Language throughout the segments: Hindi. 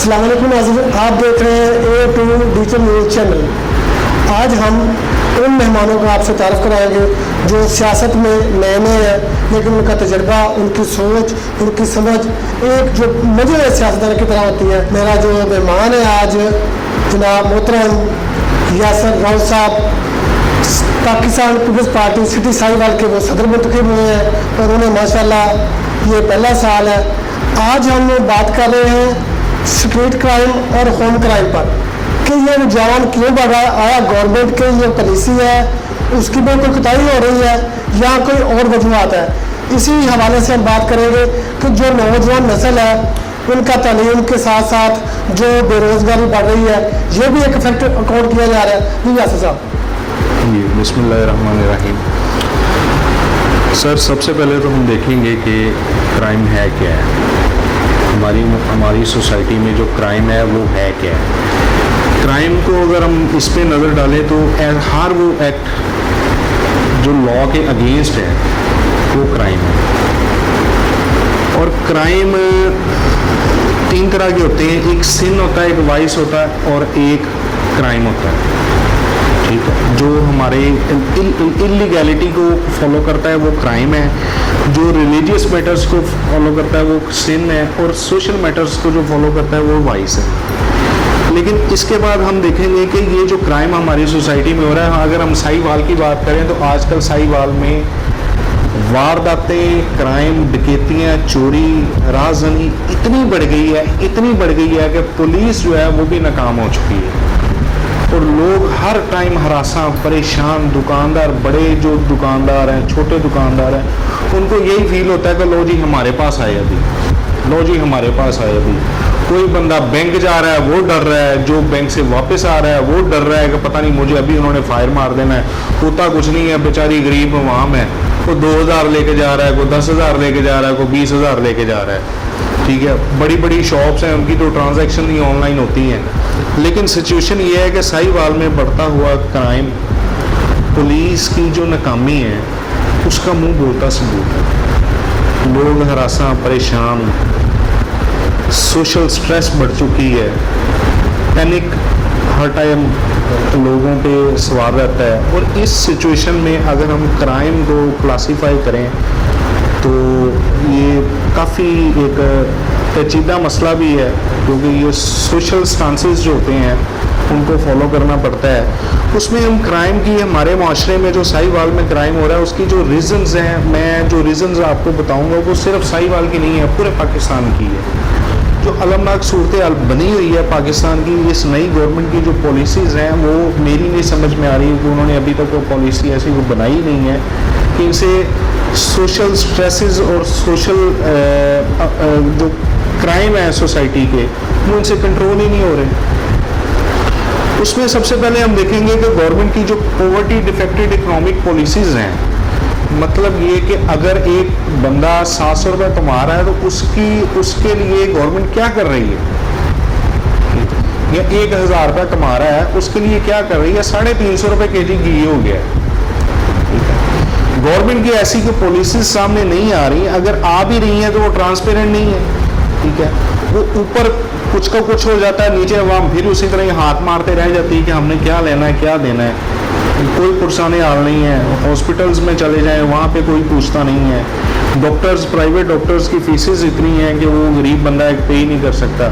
अस्सलाम वालेकुम नाज़रीन, आप देख रहे हैं A2 डिजिटल न्यूज़ चैनल। आज हम उन मेहमानों को आपसे तारफ़ कराएंगे जो सियासत में नए नए हैं, लेकिन उनका तजर्बा, उनकी सोच, उनकी समझ एक जो मजे सियासतदान की तरह होती है। मेरा जो मेहमान है आज जनाब मोहतरम यासर राउत साहब, Pakistan Peoples Party city Sahiwal के वो सदर मुंतखब हुए हैं और उन्हें माशाल्लाह ये पहला साल है। आज हम बात कर रहे हैं स्ट्रीट क्राइम और होम क्राइम पर कि ये रुझान क्यों बढ़ा आया, गवर्नमेंट की जो पॉलिसी है उसकी में कोई कोताही हो रही है या कोई और वजूहत है। इसी हवाले से हम बात करेंगे कि जो नौजवान नस्ल है उनका तालीम के साथ साथ जो बेरोज़गारी बढ़ रही है ये भी एक फैक्टर अकाउंट किया जा रहा है। जी यासर साहब। जी बिस्मिल्लाहिर्रहमानिर्रहीम। सर, सबसे पहले तो हम देखेंगे कि क्राइम है क्या है। हमारी सोसाइटी में जो क्राइम है वो है क्या है। क्राइम को अगर हम इस पे नज़र डालें तो हर वो एक्ट जो लॉ के अगेंस्ट है वो क्राइम है। और क्राइम तीन तरह के होते हैं, एक सिन होता है, एक वाइस होता है और एक क्राइम होता है। ठीक है, जो हमारे इलीगैलिटी को फॉलो करता है वो क्राइम है, जो रिलीजियस मैटर्स को फॉलो करता है वो सिन है, और सोशल मैटर्स को जो फॉलो करता है वो वाइस है। लेकिन इसके बाद हम देखेंगे कि ये जो क्राइम हमारी सोसाइटी में हो रहा है, अगर हम साहिवाल की बात करें तो आजकल साहिवाल में वारदातें, क्राइम, डकैतियाँ, चोरी, राहज़नी इतनी बढ़ गई है कि पुलिस जो है वो भी नाकाम हो चुकी है और लोग हर टाइम हरासा, परेशान, दुकानदार, बड़े जो दुकानदार हैं, छोटे दुकानदार हैं, उनको यही फील होता है कि लो जी हमारे पास आए अभी, लो जी हमारे पास आए अभी। कोई बंदा बैंक जा रहा है वो डर रहा है, जो बैंक से वापस आ रहा है वो डर रहा है कि पता नहीं मुझे अभी उन्होंने फायर मार देना है। होता कुछ नहीं है, बेचारी गरीब आवाम है, कोई 2000 लेके जा रहा है, कोई 10,000 लेके जा रहा है, कोई 20,000 लेके जा रहा है। ठीक है, बड़ी बड़ी शॉप्स हैं, उनकी तो ट्रांजैक्शन ही ऑनलाइन होती हैं। लेकिन सिचुएशन ये है कि साहिवाल में बढ़ता हुआ क्राइम, पुलिस की जो नाकामी है उसका मुंह बोलता सबूत है। लोग हरासा, परेशान, सोशल स्ट्रेस बढ़ चुकी है, पैनिक हर टाइम लोगों पे सवार रहता है। और इस सिचुएशन में अगर हम क्राइम को क्लासीफाई करें तो ये काफ़ी एक पेचीदा मसला भी है, क्योंकि ये सोशल स्टांसेस जो होते हैं उनको फॉलो करना पड़ता है। उसमें हम क्राइम की, हमारे माशरे में जो साहिवाल में क्राइम हो रहा है उसकी जो रीज़न्स हैं, मैं जो रीज़न्स आपको बताऊंगा वो सिर्फ साहिवाल की नहीं है, पूरे पाकिस्तान की है। जो अलमनाक सूरत हाल बनी हुई है पाकिस्तान की, इस नई गवर्नमेंट की जो पॉलिसीज़ हैं वो मेरी नहीं समझ में आ रही है कि उन्होंने अभी तक वो पॉलिसी ऐसी वो बनाई नहीं है कि इनसे सोशल स्ट्रेसेस और सोशल जो क्राइम है सोसाइटी के वो इनसे कंट्रोल ही नहीं हो रहे। उसमें सबसे पहले हम देखेंगे कि गवर्नमेंट की जो पॉवर्टी डिफेक्टेड इकोनॉमिक पॉलिसीज़ हैं, मतलब ये कि अगर एक बंदा 700 रुपये कमा रहा है तो उसके लिए गवर्नमेंट क्या कर रही है, या 1000 रुपये कमा रहा है उसके लिए क्या कर रही है, 350 रुपये केजी घी हो गया। गवर्नमेंट की ऐसी कोई पॉलिसीज सामने नहीं आ रही, अगर आ भी रही हैं तो वो ट्रांसपेरेंट नहीं है। ठीक है, वो ऊपर कुछ का कुछ हो जाता है, नीचे अवाम फिर उसी तरह हाथ मारते रह जाती है कि हमने क्या लेना है, क्या देना है। कोई पुरसाने हाल नहीं है। हॉस्पिटल्स में चले जाएं वहाँ पे कोई पूछता नहीं है। डॉक्टर्स, प्राइवेट डॉक्टर्स की फीसेस इतनी हैं कि वो गरीब बंदा एक पे ही नहीं कर सकता।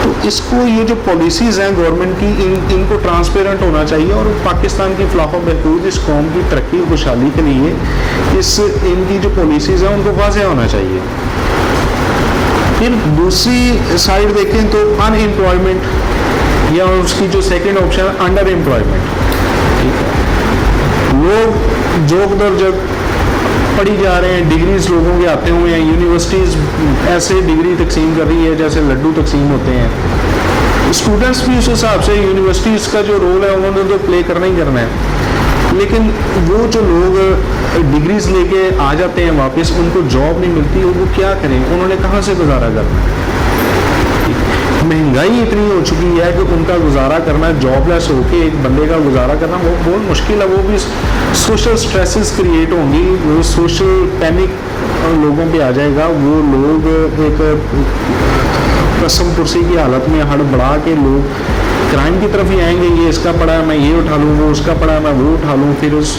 तो इसको, ये जो पॉलिसीज़ हैं गवर्नमेंट की, इनको ट्रांसपेरेंट होना चाहिए और पाकिस्तान की फलाह व बहबूद, इस कौम की तरक्की और खुशहाली के लिए इनकी जो पॉलिसीज़ हैं उनको वाज़ेह होना चाहिए। फिर दूसरी साइड देखें तो अनएम्प्लॉयमेंट, या उसकी जो सेकेंड ऑप्शन अंडर एम्प्लॉयमेंट। लोग जोक दर जग पढ़ी जा रहे हैं, डिग्रीज लोगों के आते हुए हैं, यूनिवर्सिटीज़ ऐसे डिग्री तकसीम कर रही है जैसे लड्डू तकसीम होते हैं। स्टूडेंट्स भी उस हिसाब से, यूनिवर्सिटीज़ का जो रोल है उन्होंने तो प्ले करना ही करना है। लेकिन वो जो लोग डिग्रीज लेके आ जाते हैं वापस, उनको जॉब नहीं मिलती, वो क्या करें, उन्होंने कहाँ से गुजारा करना है। महंगाई इतनी हो चुकी है कि उनका गुजारा करना, जॉबलेस होके एक बंदे का गुजारा करना वो बहुत मुश्किल है। वो भी सोशल स्ट्रेसेस क्रिएट होंगी, वो सोशल पैनिक लोगों पे आ जाएगा। वो लोग एक कसम पुरसी की हालत में हड़बड़ा के लोग क्राइम की तरफ ही आएंगे। ये इसका पड़ा है, मैं ये उठा लूँ, वो उसका पड़ा है, मैं वो उठा लूँ। फिर उस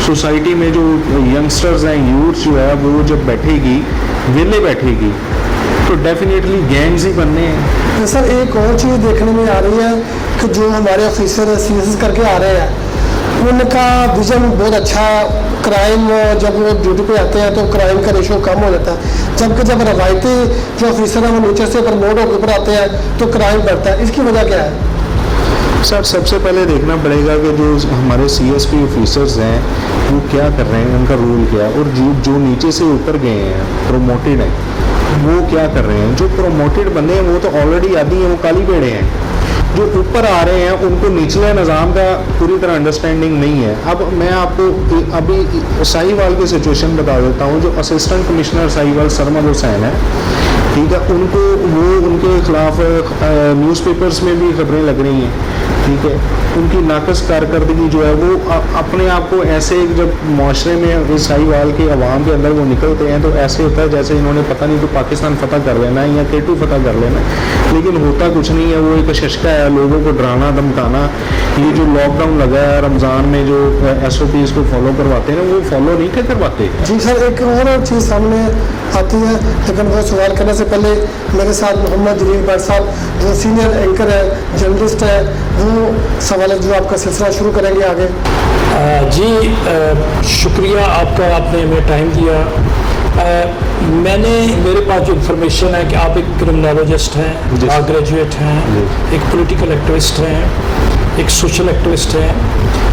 सोसाइटी में जो यंगस्टर्स हैं, यूथ जो है, वो जब बैठेगी, वेले बैठेगी, तो डेफिनेटली गैंग्स ही बनने हैं। तो सर एक और चीज़ देखने में आ रही है कि जो हमारे ऑफिसर CSS करके आ रहे हैं, उनका विजन बहुत अच्छा है। क्राइम जब वो ड्यूटी पे आते हैं तो क्राइम का रेशो कम हो जाता है, जबकि जब रवायती जो ऑफिसर हैं वो नीचे से प्रमोट होकर ऊपर आते हैं तो क्राइम बढ़ता है। इसकी वजह क्या है? सर सबसे पहले देखना पड़ेगा कि जो हमारे CSP ऑफिसर्स हैं वो क्या कर रहे हैं, उनका रोल क्या है, और जो नीचे से ऊपर गए हैं, प्रोमोटेड हैं, वो क्या कर रहे हैं। जो प्रोमोटेड बंदे हैं वो तो ऑलरेडी आदि हैं, वो काली पेड़े हैं। जो ऊपर आ रहे हैं उनको निचले निज़ाम का पूरी तरह अंडरस्टैंडिंग नहीं है। अब मैं आपको अभी साहिवाल की सिचुएशन बता देता हूँ। जो असिस्टेंट कमिश्नर साहिवाल सरमद हुसैन है, ठीक है, उनको वो उनके खिलाफ न्यूज़पेपर्स में भी खबरें लग रही हैं, ठीक है। उनकी नाकस कारकर्दगी जो है वो अपने आप को ऐसे, जब माशरे में इस साहिवाल के अवाम के अंदर वो निकलते हैं तो ऐसे होता है जैसे इन्होंने पता नहीं तो पाकिस्तान फतह कर लेना है या K2 फतह कर लेना है, लेकिन होता कुछ नहीं है। वो एक शशका है, लोगों को डराना धमकाना। ये जो लॉकडाउन लगा है रमज़ान में, जो SOPs को फॉलो करवाते हैं वो फॉलो नहीं करवाते। जी सर, एक और चीज़ सामने आती है, लेकिन वो सवाल करने से पहले मेरे साथ मोहम्मद जलील भट्ट साहब जो सीनियर एंकर है, जर्नलिस्ट है, वो सवाल जो आपका सिलसिला शुरू करेंगे आगे। शुक्रिया आपका, आपने हमें टाइम दिया। मेरे पास जो इन्फॉर्मेशन है कि आप एक क्रिमिनोलॉजिस्ट हैं, लॉ ग्रेजुएट हैं, एक पॉलिटिकल एक्टिविस्ट हैं, एक सोशल एक्टिविस्ट हैं।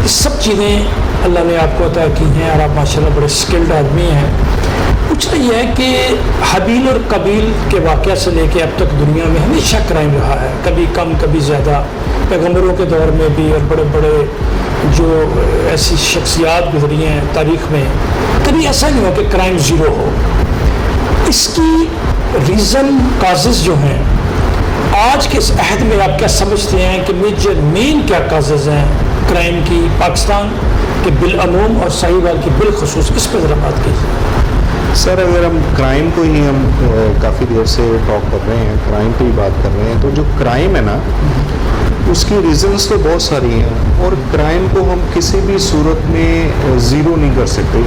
ये सब चीज़ें अल्लाह ने आपको अता की हैं और आप माशाल्लाह बड़े स्किल्ड आदमी हैं। पूछना यह है कि हबील और कबील के वाक़या से लेके अब तक दुनिया में हमेशा क्राइम रहा है, कभी कम कभी ज़्यादा। पैगंबरों के दौर में भी और बड़े बड़े जो ऐसी शख्सियात गुजरी हैं तारीख़ में, कभी ऐसा नहीं हुआ कि क्राइम ज़ीरो हो। इसकी रीज़न काजेज़ जो हैं, आज के इस अहद में आप क्या समझते हैं कि मेन क्या काजेज़ हैं क्राइम की, पाकिस्तान के बिलअमूम और साहिवाल की बिलखसूस? इस पर ज़रा बात कीजिए। सर अगर हम क्राइम को ही हम काफ़ी देर से टॉक कर रहे हैं, क्राइम पे ही बात कर रहे हैं, तो जो क्राइम है ना उसकी रीज़न्स तो बहुत सारी हैं, और क्राइम को हम किसी भी सूरत में ज़ीरो नहीं कर सकते।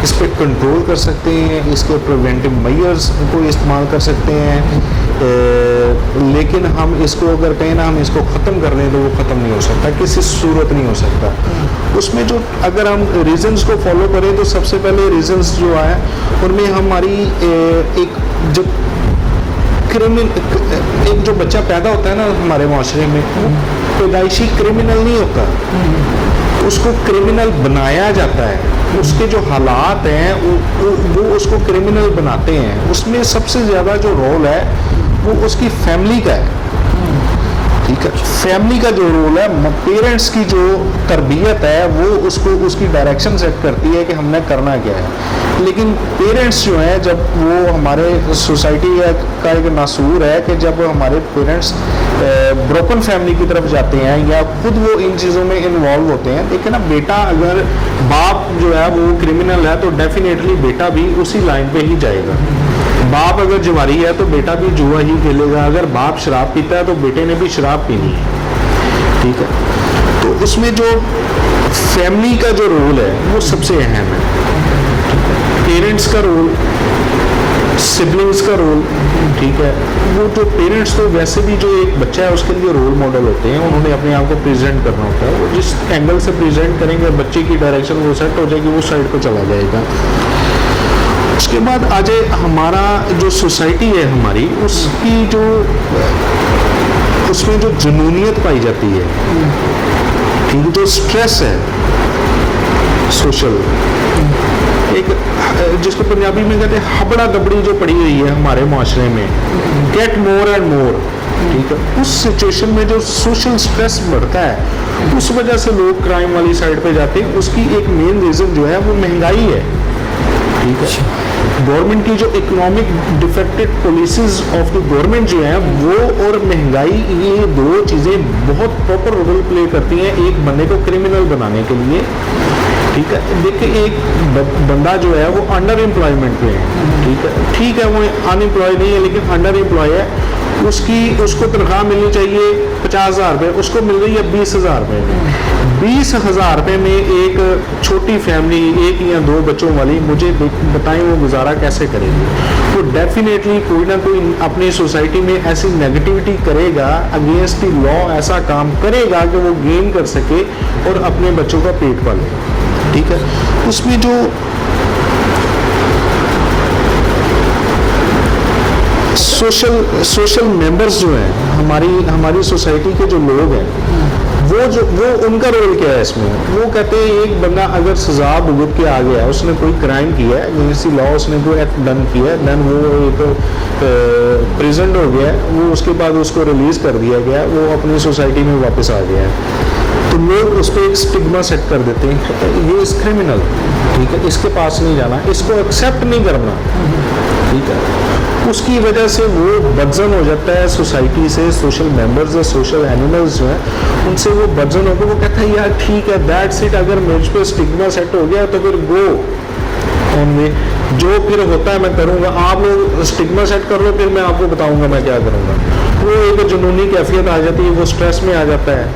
इस पर कंट्रोल कर सकते हैं, इसके प्रिवेंटिव मेजर्स को इस्तेमाल कर सकते हैं, लेकिन हम इसको अगर कहें ना हम इसको ख़त्म कर दें तो वो ख़त्म नहीं हो सकता, किसी सूरत नहीं हो सकता। उसमें जो अगर हम रीज़न्स को फॉलो करें तो सबसे पहले रीज़न्स जो है उनमें हमारी एक जो बच्चा पैदा होता है ना हमारे माशरे में, वो पैदाइशी क्रिमिनल नहीं होता, उसको क्रिमिनल बनाया जाता है। उसके जो हालात हैं वो उसको क्रिमिनल बनाते हैं। उसमें सबसे ज़्यादा जो रोल है वो उसकी फैमिली का है, ठीक है। फैमिली का जो रोल है, पेरेंट्स की जो तरबियत है वो उसको उसकी डायरेक्शन सेट करती है कि हमने करना क्या है। लेकिन पेरेंट्स जो हैं, जब वो हमारे सोसाइटी का एक नासूर है कि जब हमारे पेरेंट्स ब्रोकन फैमिली की तरफ जाते हैं या खुद वो इन चीज़ों में इन्वॉल्व होते हैं। देखिए ना, बेटा अगर बाप जो है वो क्रिमिनल है तो डेफिनेटली बेटा भी उसी लाइन पे ही जाएगा। बाप अगर जुआरी है तो बेटा भी जुआ ही खेलेगा, अगर बाप शराब पीता है तो बेटे ने भी शराब पीनी है, ठीक है। तो उसमें जो फैमिली का जो रोल है वो सबसे अहम है, पेरेंट्स का रोल, सिबलिंग्स का रोल, ठीक है। वो जो पेरेंट्स तो वैसे भी जो एक बच्चा है उसके लिए रोल मॉडल होते हैं, उन्होंने अपने आप को प्रेजेंट करना होता है। वो जिस एंगल से प्रेजेंट करेंगे बच्चे की डायरेक्शन वो सेट हो जाएगी, वो साइड को चला जाएगा। उसके बाद आ जाए हमारा जो सोसाइटी है हमारी, उसकी जो उसमें जो जुनूनियत पाई जाती है, ठीक, जो स्ट्रेस है सोशल, एक जिसको पंजाबी में कहते हैं हबड़ा दबड़ी जो पड़ी हुई है हमारे माशरे में, गेट मोर एंड मोर, ठीक है। उस सिचुएशन में जो सोशल स्ट्रेस बढ़ता है उस वजह से लोग क्राइम वाली साइड पे जाते हैं। उसकी एक मेन रीज़न जो है वो महंगाई है, ठीक है। गवर्नमेंट की जो economic defected policies of the government जो है वो और महंगाई, ये दो चीज़ें बहुत प्रॉपर रोल प्ले करती हैं एक बंदे को क्रिमिनल बनाने के लिए, ठीक है। देखिए एक बंदा जो है वो अंडर एम्प्लॉयमेंट पे है, ठीक है, वो अनएम्प्लॉय नहीं है लेकिन अंडर एम्प्लॉय है, उसको तनख्वाह मिलनी चाहिए 50,000 रुपये, उसको मिल रही है 20,000 रुपये में। 20,000 रुपये में एक छोटी फैमिली, एक या दो बच्चों वाली, मुझे बताएं वो गुजारा कैसे करेगी? तो डेफिनेटली कोई ना कोई अपनी सोसाइटी में ऐसी नेगेटिविटी करेगा, अगेंस्ट द लॉ ऐसा काम करेगा कि वो गेन कर सके और अपने बच्चों का पेट पाले। ठीक है, उसमें जो सोशल मेंबर्स जो हैं, हमारी सोसाइटी के जो लोग हैं, वो उनका रोल क्या है इसमें? वो कहते हैं एक बंदा अगर सजा भुगत के आ गया, उसने कोई क्राइम किया है, अगेंस्ट द लॉ उसने कोई एक्ट डन किया है, देन वो एक प्रेजेंट हो गया है, वो उसके बाद उसको रिलीज कर दिया गया, वो अपनी सोसाइटी में वापस आ गया है, तो लोग उस पर एक स्टिग्मा सेट कर देते हैं, ये इस क्रिमिनल, ठीक है, इसके पास नहीं जाना, इसको एक्सेप्ट नहीं करना। ठीक है, उसकी वजह से वो बदजन हो जाता है सोसाइटी से, सोशल मेंबर्स या सोशल एनिमल्स जो हैं उनसे वो बदजन होकर वो कहता है यार ठीक है, दैट्स इट, अगर मुझ पर स्टिग्मा सेट हो गया तो फिर गो ऑन में, जो फिर होता है मैं करूँगा, आप लोग स्टिग्मा सेट कर लो, फिर मैं आपको बताऊँगा मैं क्या करूँगा। वो एक जुनूनी कैफियत आ जाती है, वो स्ट्रेस में आ जाता है।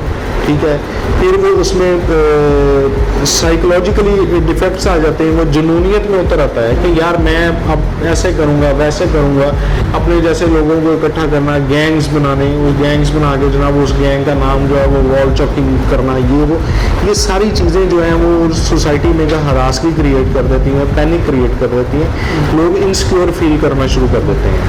ठीक है, फिर वो उसमें साइकोलॉजिकली डिफेक्ट्स आ जाते हैं, वो जुनूनियत में उतर आता है कि यार मैं अब ऐसे करूँगा वैसे करूँगा, अपने जैसे लोगों को इकट्ठा करना, गैंग्स बनाने, वो गैंग्स बना के जनाब उस गैंग का नाम जो है वो वॉल चॉकिंग करना, ये सारी चीज़ें जो हैं वो सोसाइटी में का हरासगी क्रिएट कर देती हैं, पैनिक क्रिएट कर देती हैं, लोग इनसिक्योर फील करना शुरू कर देते हैं।